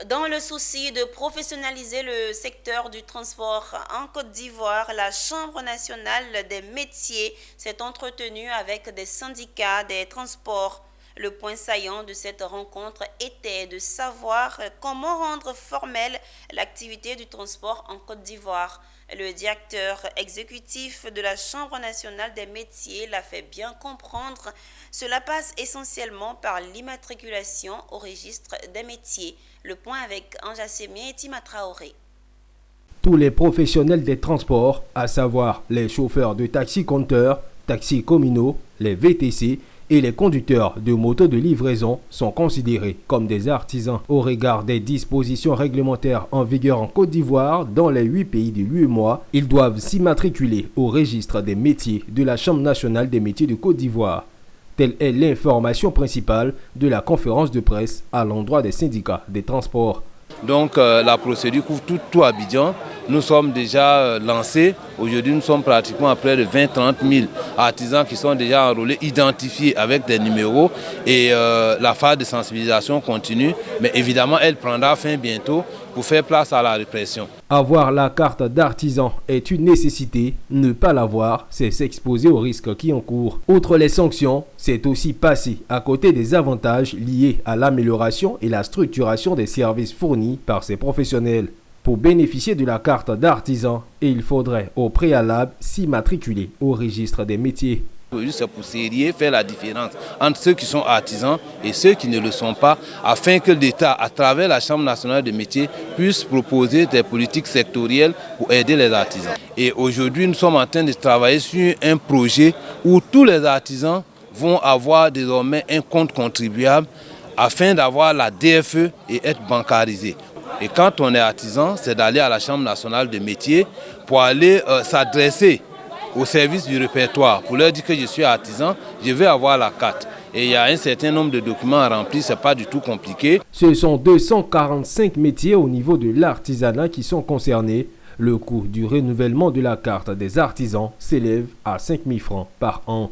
Dans le souci de professionnaliser le secteur du transport en Côte d'Ivoire, la Chambre nationale des métiers s'est entretenue avec des syndicats des transports. Le point saillant de cette rencontre était de savoir comment rendre formelle l'activité du transport en Côte d'Ivoire. Le directeur exécutif de la Chambre nationale des métiers l'a fait bien comprendre. Cela passe essentiellement par l'immatriculation au registre des métiers. Le point avec Anja Semie et Tima Traoré. Tous les professionnels des transports, à savoir les chauffeurs de taxi-compteurs, taxis communaux, les VTC et les conducteurs de motos de livraison sont considérés comme des artisans au regard des dispositions réglementaires en vigueur en Côte d'Ivoire. Dans les 8 pays de l'UEMOA, ils doivent s'immatriculer au registre des métiers de la Chambre nationale des métiers de Côte d'Ivoire. Telle est l'information principale de la conférence de presse à l'endroit des syndicats des transports. Donc la procédure couvre tout Abidjan. Nous sommes déjà lancés. Aujourd'hui, nous sommes pratiquement à près de 20-30 000 artisans qui sont déjà enrôlés, identifiés avec des numéros. Et la phase de sensibilisation continue. Mais évidemment, elle prendra fin bientôt pour faire place à la répression. Avoir la carte d'artisan est une nécessité. Ne pas l'avoir, c'est s'exposer aux risques qui encourent. Outre les sanctions, c'est aussi passer à côté des avantages liés à l'amélioration et la structuration des services fournis par ces professionnels. Pour bénéficier de la carte d'artisan, il faudrait au préalable s'immatriculer au registre des métiers. C'est pour sérieux faire la différence entre ceux qui sont artisans et ceux qui ne le sont pas, afin que l'État, à travers la Chambre nationale des métiers, puisse proposer des politiques sectorielles pour aider les artisans. Et aujourd'hui, nous sommes en train de travailler sur un projet où tous les artisans vont avoir désormais un compte contribuable afin d'avoir la DFE et être bancarisés. Et quand on est artisan, c'est d'aller à la Chambre nationale des métiers pour aller s'adresser au service du répertoire, pour leur dire que je suis artisan, je vais avoir la carte. Et il y a un certain nombre de documents à remplir, ce n'est pas du tout compliqué. Ce sont 245 métiers au niveau de l'artisanat qui sont concernés. Le coût du renouvellement de la carte des artisans s'élève à 5 000 francs par an.